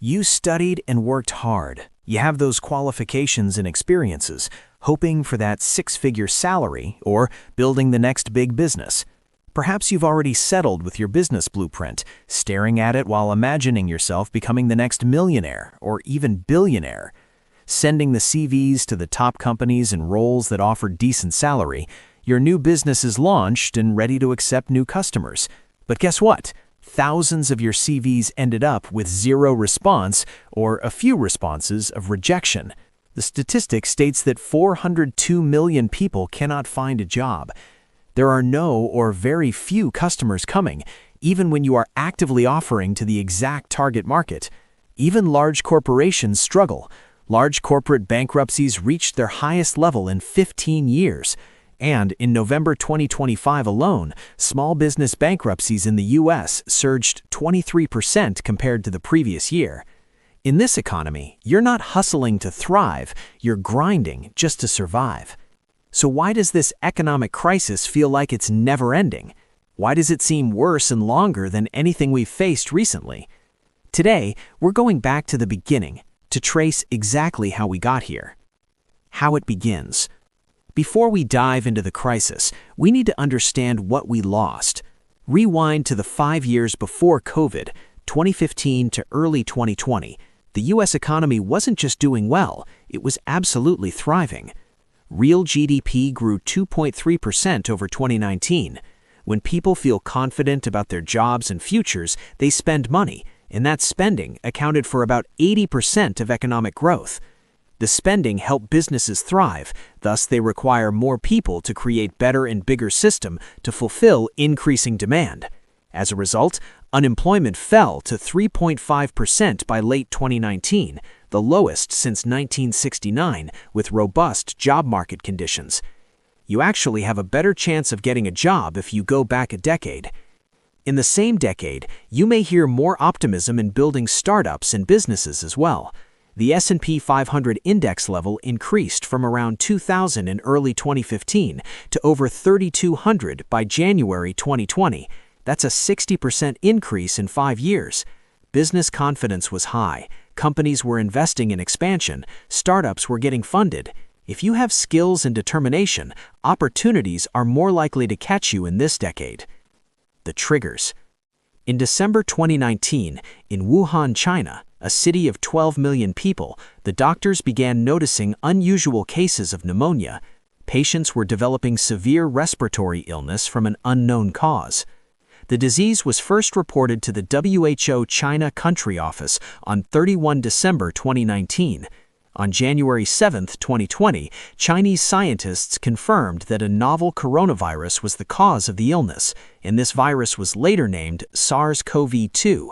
You studied and worked hard. You have those qualifications and experiences, hoping for that six-figure salary or building the next big business. Perhaps you've already settled with your business blueprint, staring at it while imagining yourself becoming the next millionaire or even billionaire. Sending the CVs to the top companies and roles that offer decent salary, your new business is launched and ready to accept new customers. But guess what? Thousands of your CVs ended up with zero response or a few responses of rejection. The statistic states that 402 million people cannot find a job. There are no or very few customers coming, even when you are actively offering to the exact target market. Even large corporations struggle. Large corporate bankruptcies reached their highest level in 15 years. And in November 2025 alone, small business bankruptcies in the U.S. surged 23% compared to the previous year. In this economy, you're not hustling to thrive, you're grinding just to survive. So why does this economic crisis feel like it's never ending? Why does it seem worse and longer than anything we've faced recently? Today, we're going back to the beginning to trace exactly how we got here. How it begins. Before we dive into the crisis, we need to understand what we lost. Rewind to the 5 years before COVID, 2015 to early 2020. The U.S. economy wasn't just doing well, it was absolutely thriving. Real GDP grew 2.3% over 2019. When people feel confident about their jobs and futures, they spend money, and that spending accounted for about 80% of economic growth. The spending helped businesses thrive, thus they require more people to create better and bigger system to fulfill increasing demand. As a result, unemployment fell to 3.5% by late 2019, the lowest since 1969, with robust job market conditions. You actually have a better chance of getting a job if you go back a decade. In the same decade, you may hear more optimism in building startups and businesses as well. The S&P 500 index level increased from around 2,000 in early 2015 to over 3,200 by January 2020. That's a 60% increase in 5 years. Business confidence was high. Companies were investing in expansion. Startups were getting funded. If you have skills and determination, opportunities are more likely to catch you in this decade. The triggers. In December 2019, in Wuhan, China, a city of 12 million people, the doctors began noticing unusual cases of pneumonia. Patients were developing severe respiratory illness from an unknown cause. The disease was first reported to the WHO China Country Office on 31 December 2019. On January 7, 2020, Chinese scientists confirmed that a novel coronavirus was the cause of the illness, and this virus was later named SARS-CoV-2.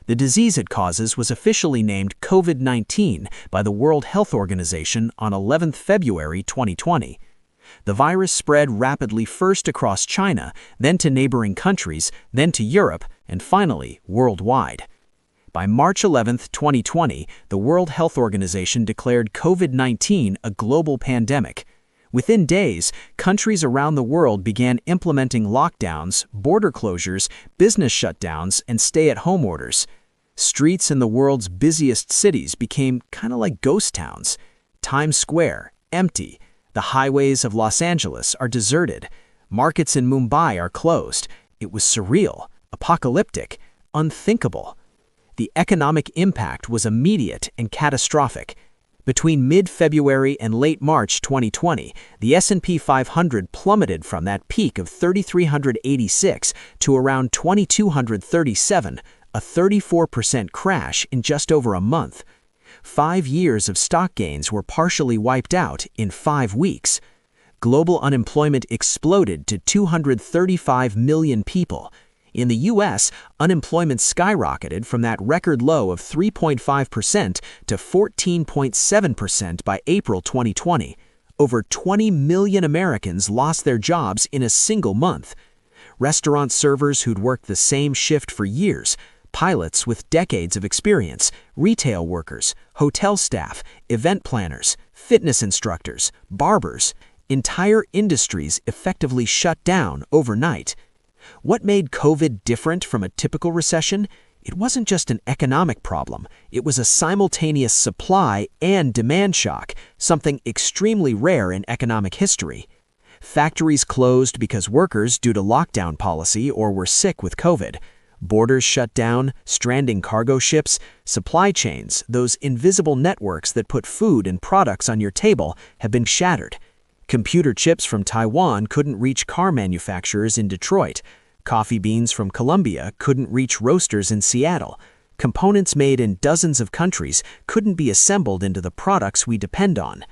The disease it causes was officially named COVID-19 by the World Health Organization on 11 February 2020. The virus spread rapidly first across China, then to neighboring countries, then to Europe, and finally worldwide. By March 11, 2020, the World Health Organization declared COVID-19 a global pandemic. Within days, countries around the world began implementing lockdowns, border closures, business shutdowns, and stay-at-home orders. Streets in the world's busiest cities became kind of like ghost towns. Times Square, empty. The highways of Los Angeles are deserted. Markets in Mumbai are closed. It was surreal, apocalyptic, unthinkable. The economic impact was immediate and catastrophic. Between mid-February and late March 2020, the S&P 500 plummeted from that peak of 3,386 to around 2,237, a 34% crash in just over a month. 5 years of stock gains were partially wiped out in 5 weeks. Global unemployment exploded to 235 million people. In the U.S., unemployment skyrocketed from that record low of 3.5% to 14.7% by April 2020. Over 20 million Americans lost their jobs in a single month. Restaurant servers who'd worked the same shift for years, pilots with decades of experience, retail workers, hotel staff, event planners, fitness instructors, barbers, entire industries effectively shut down overnight. What made COVID different from a typical recession? It wasn't just an economic problem, it was a simultaneous supply and demand shock, something extremely rare in economic history. Factories closed because workers due to lockdown policy or were sick with COVID. Borders shut down, stranding cargo ships, supply chains, those invisible networks that put food and products on your table, have been shattered. Computer chips from Taiwan couldn't reach car manufacturers in Detroit. Coffee beans from Colombia couldn't reach roasters in Seattle. Components made in dozens of countries couldn't be assembled into the products we depend on.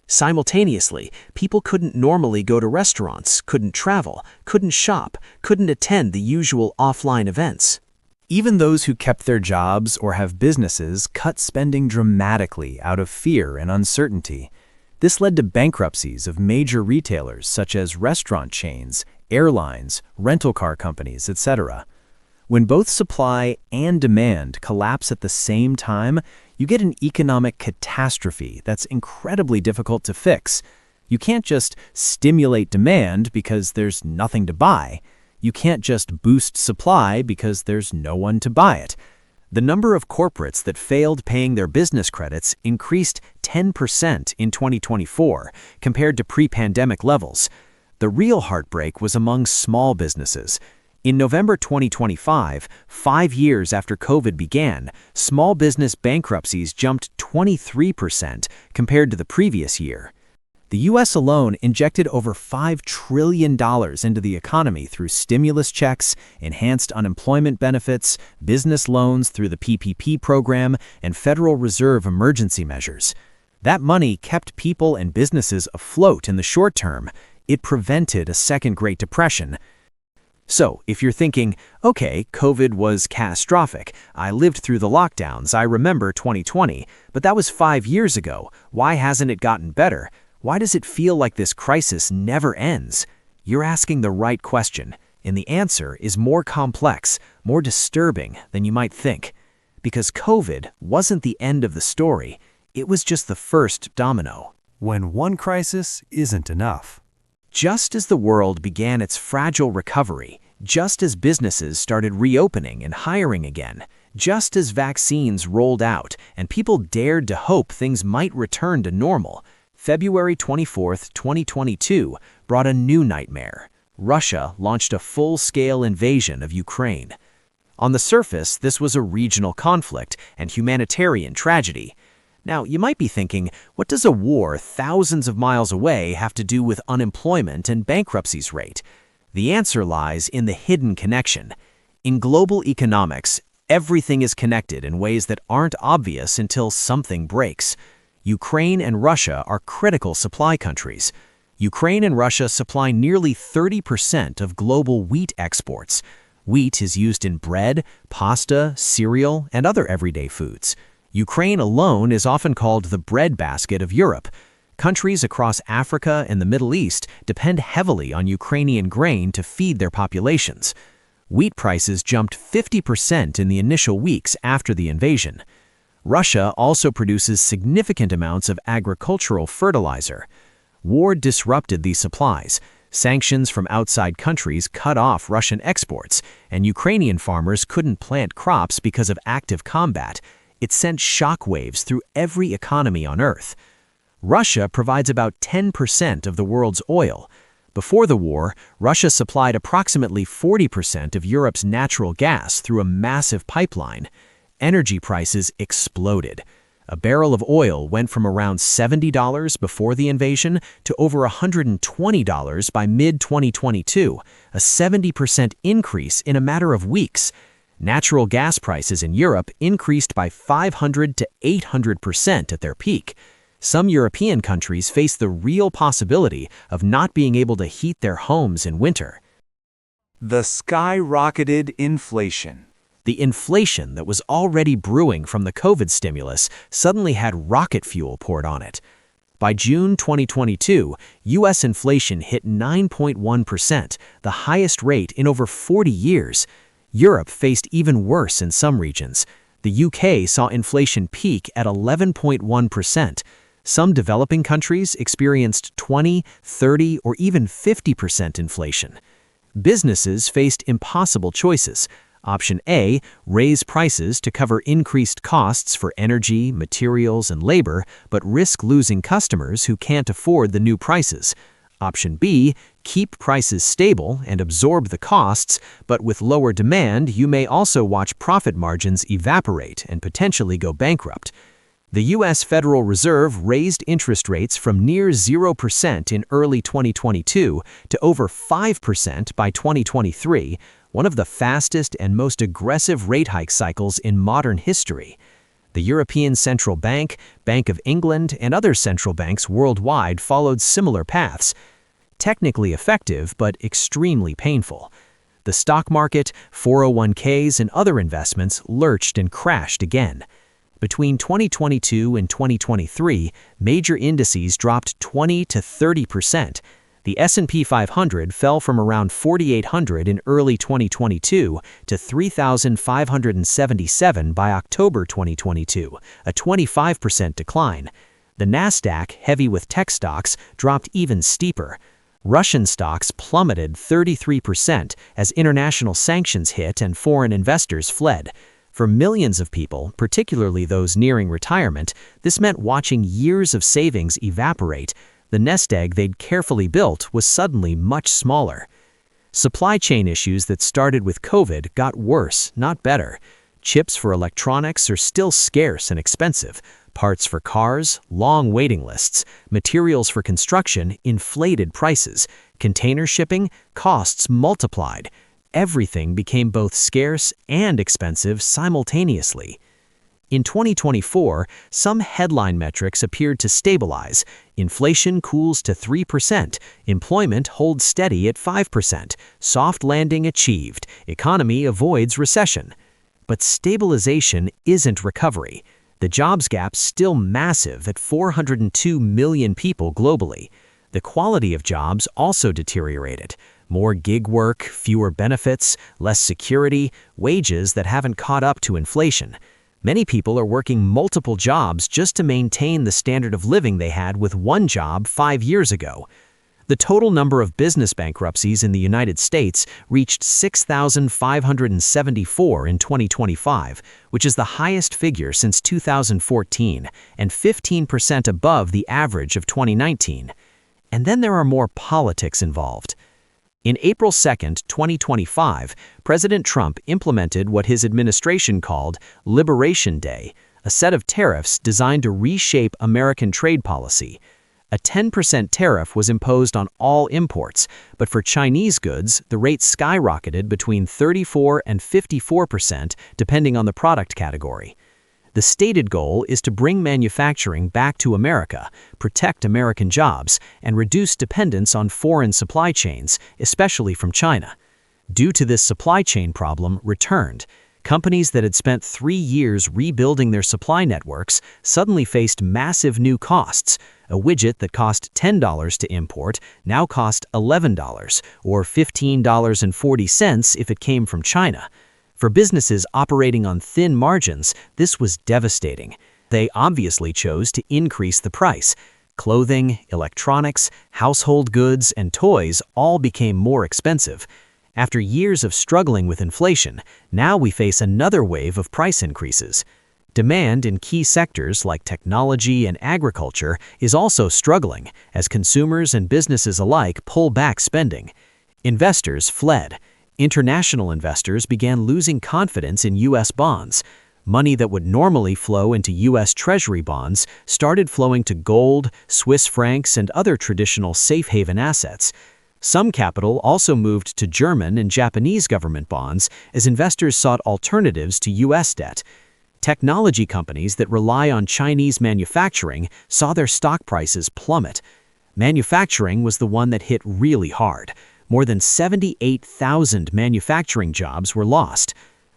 Simultaneously, people couldn't normally go to restaurants, couldn't travel, couldn't shop, couldn't attend the usual offline events. Even those who kept their jobs or have businesses cut spending dramatically out of fear and uncertainty. This led to bankruptcies of major retailers such as restaurant chains, airlines, rental car companies, etc. When both supply and demand collapse at the same time, you get an economic catastrophe that's incredibly difficult to fix. You can't just stimulate demand because there's nothing to buy. You can't just boost supply because there's no one to buy it. The number of corporates that failed paying their business credits increased 10% in 2024 compared to pre-pandemic levels. The real heartbreak was among small businesses. In November 2025, 5 years after COVID began, small business bankruptcies jumped 23% compared to the previous year. The U.S. alone injected over $5 trillion into the economy through stimulus checks, enhanced unemployment benefits, business loans through the PPP program, and Federal Reserve emergency measures. That money kept people and businesses afloat in the short term. It prevented a second Great Depression. So, if you're thinking, okay, COVID was catastrophic, I lived through the lockdowns, I remember 2020, but that was 5 years ago, why hasn't it gotten better? Why does it feel like this crisis never ends? You're asking the right question, and the answer is more complex, more disturbing than you might think. Because COVID wasn't the end of the story, it was just the first domino. When one crisis isn't enough. Just as the world began its fragile recovery, just as businesses started reopening and hiring again, just as vaccines rolled out and people dared to hope things might return to normal, February 24, 2022 brought a new nightmare. Russia launched a full-scale invasion of Ukraine. On the surface, this was a regional conflict and humanitarian tragedy. Now, you might be thinking, what does a war thousands of miles away have to do with unemployment and bankruptcies rate? The answer lies in the hidden connection. In global economics, everything is connected in ways that aren't obvious until something breaks. Ukraine and Russia are critical supply countries. Ukraine and Russia supply nearly 30% of global wheat exports. Wheat is used in bread, pasta, cereal, and other everyday foods. Ukraine alone is often called the breadbasket of Europe. Countries across Africa and the Middle East depend heavily on Ukrainian grain to feed their populations. Wheat prices jumped 50% in the initial weeks after the invasion. Russia also produces significant amounts of agricultural fertilizer. War disrupted these supplies. Sanctions from outside countries cut off Russian exports, and Ukrainian farmers couldn't plant crops because of active combat. It sent shockwaves through every economy on Earth. Russia provides about 10% of the world's oil. Before the war, Russia supplied approximately 40% of Europe's natural gas through a massive pipeline. Energy prices exploded. A barrel of oil went from around $70 before the invasion to over $120 by mid-2022, a 70% increase in a matter of weeks. Natural gas prices in Europe increased by 500 to 800% at their peak. Some European countries face the real possibility of not being able to heat their homes in winter. The skyrocketed inflation. The inflation that was already brewing from the COVID stimulus suddenly had rocket fuel poured on it. By June 2022, U.S. inflation hit 9.1%, the highest rate in over 40 years. Europe faced even worse in some regions. The UK saw inflation peak at 11.1%. Some developing countries experienced 20, 30, or even 50% inflation. Businesses faced impossible choices: Option A, raise prices to cover increased costs for energy, materials, and labor, but risk losing customers who can't afford the new prices. Option B, keep prices stable and absorb the costs, but with lower demand, you may also watch profit margins evaporate and potentially go bankrupt. The U.S. Federal Reserve raised interest rates from near 0% in early 2022 to over 5% by 2023, one of the fastest and most aggressive rate hike cycles in modern history. The European Central Bank, Bank of England, and other central banks worldwide followed similar paths. Technically effective, but extremely painful. The stock market, 401ks, and other investments lurched and crashed again. Between 2022 and 2023, major indices dropped 20 to 30%. The S&P 500 fell from around 4,800 in early 2022 to 3,577 by October 2022, a 25% decline. The Nasdaq, heavy with tech stocks, dropped even steeper. Russian stocks plummeted 33% as international sanctions hit and foreign investors fled. For millions of people, particularly those nearing retirement, this meant watching years of savings evaporate. The nest egg they'd carefully built was suddenly much smaller. Supply chain issues that started with COVID got worse, not better. Chips for electronics are still scarce and expensive. Parts for cars, long waiting lists. Materials for construction, inflated prices. Container shipping, costs multiplied. Everything became both scarce and expensive simultaneously. In 2024, some headline metrics appeared to stabilize. Inflation cools to 3%, employment holds steady at 5%, soft landing achieved, economy avoids recession. But stabilization isn't recovery. The jobs gap's still massive at 402 million people globally. The quality of jobs also deteriorated. More gig work, fewer benefits, less security, wages that haven't caught up to inflation. Many people are working multiple jobs just to maintain the standard of living they had with one job 5 years ago. The total number of business bankruptcies in the United States reached 6,574 in 2025, which is the highest figure since 2014 and 15% above the average of 2019. And then there are more politics involved. In April 2, 2025, President Trump implemented what his administration called Liberation Day, a set of tariffs designed to reshape American trade policy. A 10% tariff was imposed on all imports, but for Chinese goods, the rate skyrocketed between 34 and 54% depending on the product category. The stated goal is to bring manufacturing back to America, protect American jobs, and reduce dependence on foreign supply chains, especially from China. Due to this supply chain problem returned, companies that had spent 3 years rebuilding their supply networks suddenly faced massive new costs. A widget that cost $10 to import now cost $11, or $15.40 if it came from China. For businesses operating on thin margins, this was devastating. They obviously chose to increase the price. Clothing, electronics, household goods, and toys all became more expensive. After years of struggling with inflation, now we face another wave of price increases. Demand in key sectors like technology and agriculture is also struggling as consumers and businesses alike pull back spending. Investors fled. International investors began losing confidence in U.S. bonds. Money that would normally flow into U.S. Treasury bonds started flowing to gold, Swiss francs, and other traditional safe haven assets. Some capital also moved to German and Japanese government bonds as investors sought alternatives to U.S. debt. Technology companies that rely on Chinese manufacturing saw their stock prices plummet. Manufacturing was the one that hit really hard. More than 78,000 manufacturing jobs were lost.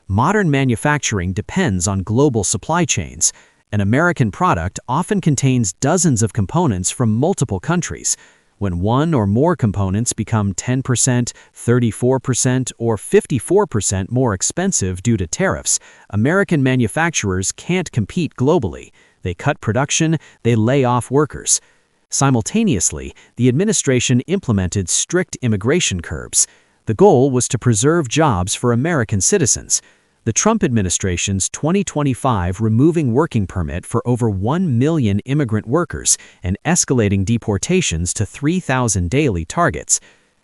Modern manufacturing depends on global supply chains. An American product often contains dozens of components from multiple countries. When one or more components become 10%, 34%, or 54% more expensive due to tariffs, American manufacturers can't compete globally. They cut production, they lay off workers. Simultaneously, the administration implemented strict immigration curbs. The goal was to preserve jobs for American citizens. The Trump administration's 2025 removing working permit for over 1 million immigrant workers and escalating deportations to 3,000 daily targets.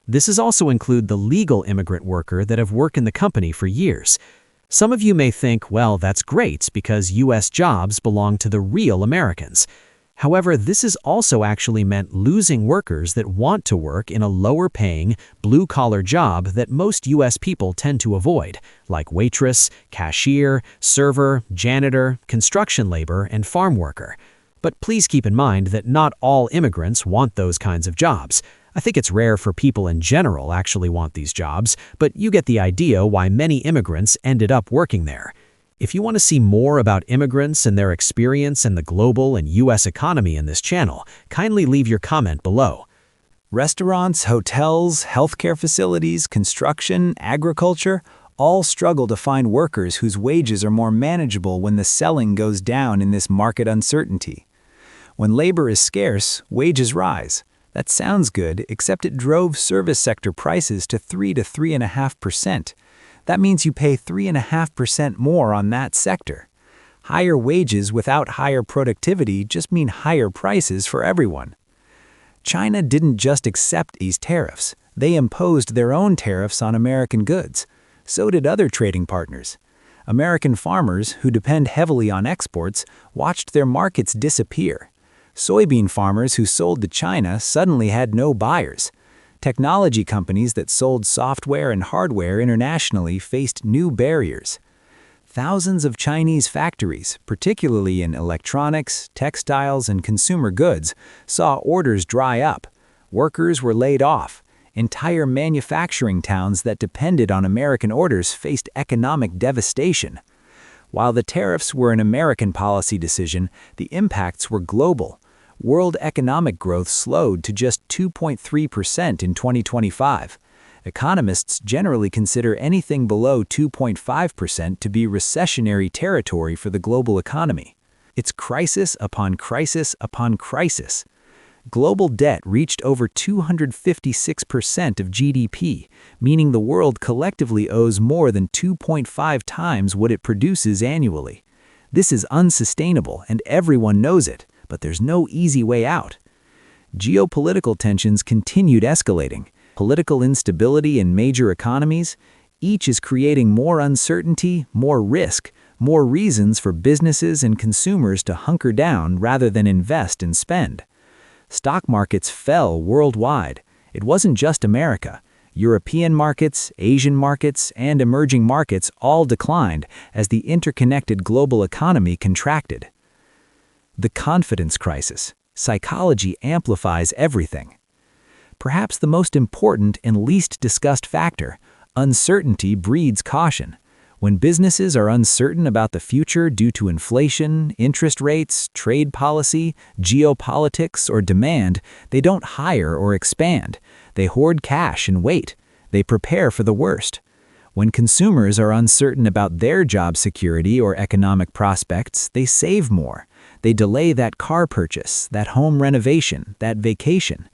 This is also include the legal immigrant worker that have worked in the company for years. Some of you may think, well, that's great because U.S. jobs belong to the real Americans. However, this has also actually meant losing workers that want to work in a lower-paying, blue-collar job that most U.S. people tend to avoid, like waitress, cashier, server, janitor, construction labor, and farm worker. But please keep in mind that not all immigrants want those kinds of jobs. I think it's rare for people in general actually want these jobs, but you get the idea why many immigrants ended up working there. If you want to see more about immigrants and their experience in the global and U.S. economy in this channel, kindly leave your comment below. Restaurants, hotels, healthcare facilities, construction, agriculture all struggle to find workers whose wages are more manageable when the selling goes down in this market uncertainty. When labor is scarce, wages rise. That sounds good, except it drove service sector prices to 3 to 3.5%. That means you pay 3.5% more on that sector. Higher wages without higher productivity just mean higher prices for everyone. China didn't just accept these tariffs. They imposed their own tariffs on American goods. So did other trading partners. American farmers, who depend heavily on exports, watched their markets disappear. Soybean farmers who sold to China suddenly had no buyers. Technology companies that sold software and hardware internationally faced new barriers. Thousands of Chinese factories, particularly in electronics, textiles, and consumer goods, saw orders dry up. Workers were laid off. Entire manufacturing towns that depended on American orders faced economic devastation. While the tariffs were an American policy decision, the impacts were global. World economic growth slowed to just 2.3% in 2025. Economists generally consider anything below 2.5% to be recessionary territory for the global economy. It's crisis upon crisis upon crisis. Global debt reached over 256% of GDP, meaning the world collectively owes more than 2.5 times what it produces annually. This is unsustainable, and everyone knows it. But there's no easy way out. Geopolitical tensions continued escalating. Political instability in major economies, each is creating more uncertainty, more risk, more reasons for businesses and consumers to hunker down rather than invest and spend. Stock markets fell worldwide. It wasn't just America. European markets, Asian markets, and emerging markets all declined as the interconnected global economy contracted. The confidence crisis. Psychology amplifies everything. Perhaps the most important and least discussed factor, uncertainty breeds caution. When businesses are uncertain about the future due to inflation, interest rates, trade policy, geopolitics, or demand, they don't hire or expand. They hoard cash and wait. They prepare for the worst. When consumers are uncertain about their job security or economic prospects, they save more. They delay that car purchase, that home renovation, that vacation.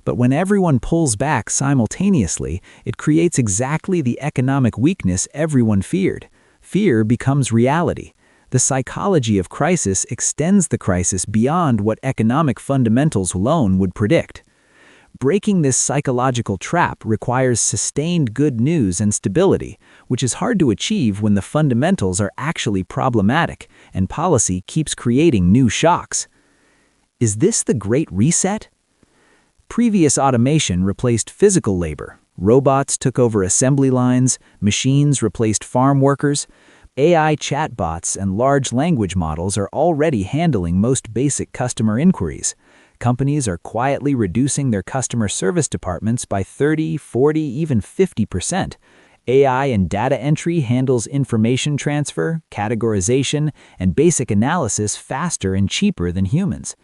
But when everyone pulls back simultaneously, it creates exactly the economic weakness everyone feared. Fear becomes reality. The psychology of crisis extends the crisis beyond what economic fundamentals alone would predict. Breaking this psychological trap requires sustained good news and stability, which is hard to achieve when the fundamentals are actually problematic and policy keeps creating new shocks. Is this the Great Reset? Previous automation replaced physical labor. Robots took over assembly lines, machines replaced farm workers. AI chatbots and large language models are already handling most basic customer inquiries. Companies are quietly reducing their customer service departments by 30, 40, even 50%. AI and data entry handles information transfer, categorization, and basic analysis faster and cheaper than humans.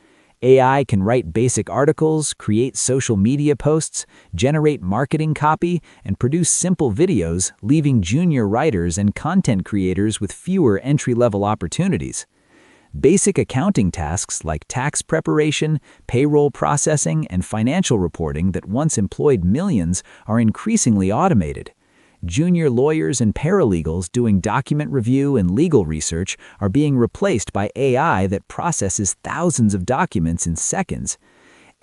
AI can write basic articles, create social media posts, generate marketing copy, and produce simple videos, leaving junior writers and content creators with fewer entry-level opportunities. Basic accounting tasks like tax preparation, payroll processing, and financial reporting that once employed millions are increasingly automated. Junior lawyers and paralegals doing document review and legal research are being replaced by AI that processes thousands of documents in seconds.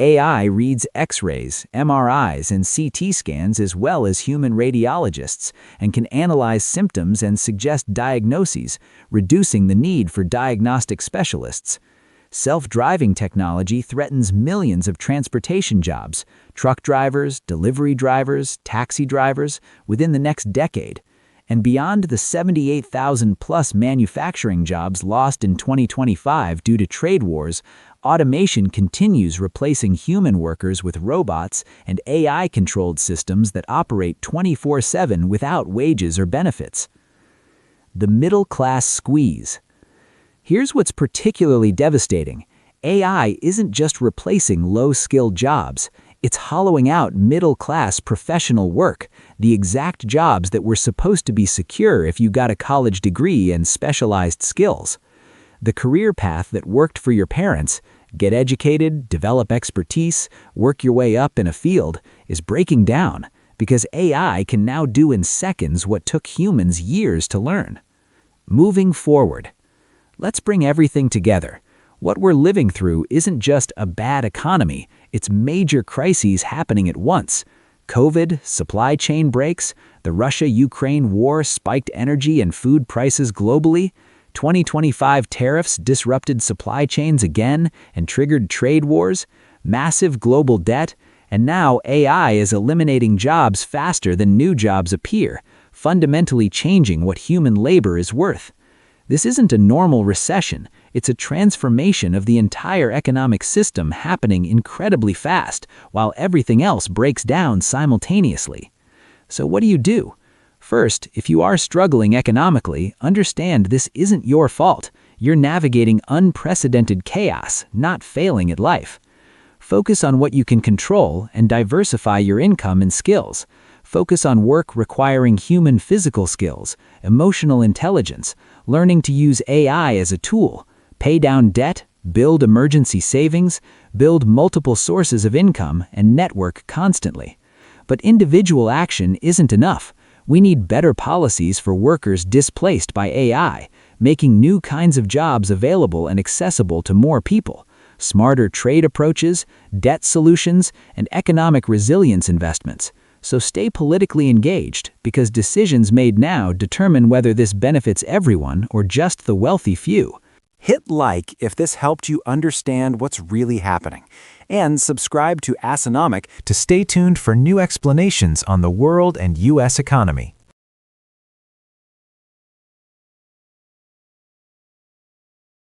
AI reads X-rays, MRIs, and CT scans as well as human radiologists and can analyze symptoms and suggest diagnoses, reducing the need for diagnostic specialists. Self-driving technology threatens millions of transportation jobs, truck drivers, delivery drivers, taxi drivers, within the next decade. And beyond the 78,000-plus manufacturing jobs lost in 2025 due to trade wars, automation continues replacing human workers with robots and AI-controlled systems that operate 24/7 without wages or benefits. The middle-class squeeze. Here's what's particularly devastating. AI isn't just replacing low-skilled jobs. It's hollowing out middle-class professional work, the exact jobs that were supposed to be secure if you got a college degree and specialized skills. The career path that worked for your parents, get educated, develop expertise, work your way up in a field, is breaking down because AI can now do in seconds what took humans years to learn. Moving forward, let's bring everything together. What we're living through isn't just a bad economy, it's major crises happening at once. COVID, supply chain breaks, the Russia-Ukraine war spiked energy and food prices globally, 2025 tariffs disrupted supply chains again and triggered trade wars, massive global debt, and now AI is eliminating jobs faster than new jobs appear, fundamentally changing what human labor is worth. This isn't a normal recession, it's a transformation of the entire economic system happening incredibly fast, while everything else breaks down simultaneously. So what do? First, if you are struggling economically, understand this isn't your fault. You're navigating unprecedented chaos, not failing at life. Focus on what you can control and diversify your income and skills. Focus on work requiring human physical skills, emotional intelligence, learning to use AI as a tool, pay down debt, build emergency savings, build multiple sources of income, and network constantly. But individual action isn't enough. We need better policies for workers displaced by AI, making new kinds of jobs available and accessible to more people, smarter trade approaches, debt solutions, and economic resilience investments. So stay politically engaged, because decisions made now determine whether this benefits everyone or just the wealthy few. Hit like if this helped you understand what's really happening. And subscribe to Asonomic to stay tuned for new explanations on the world and U.S. economy.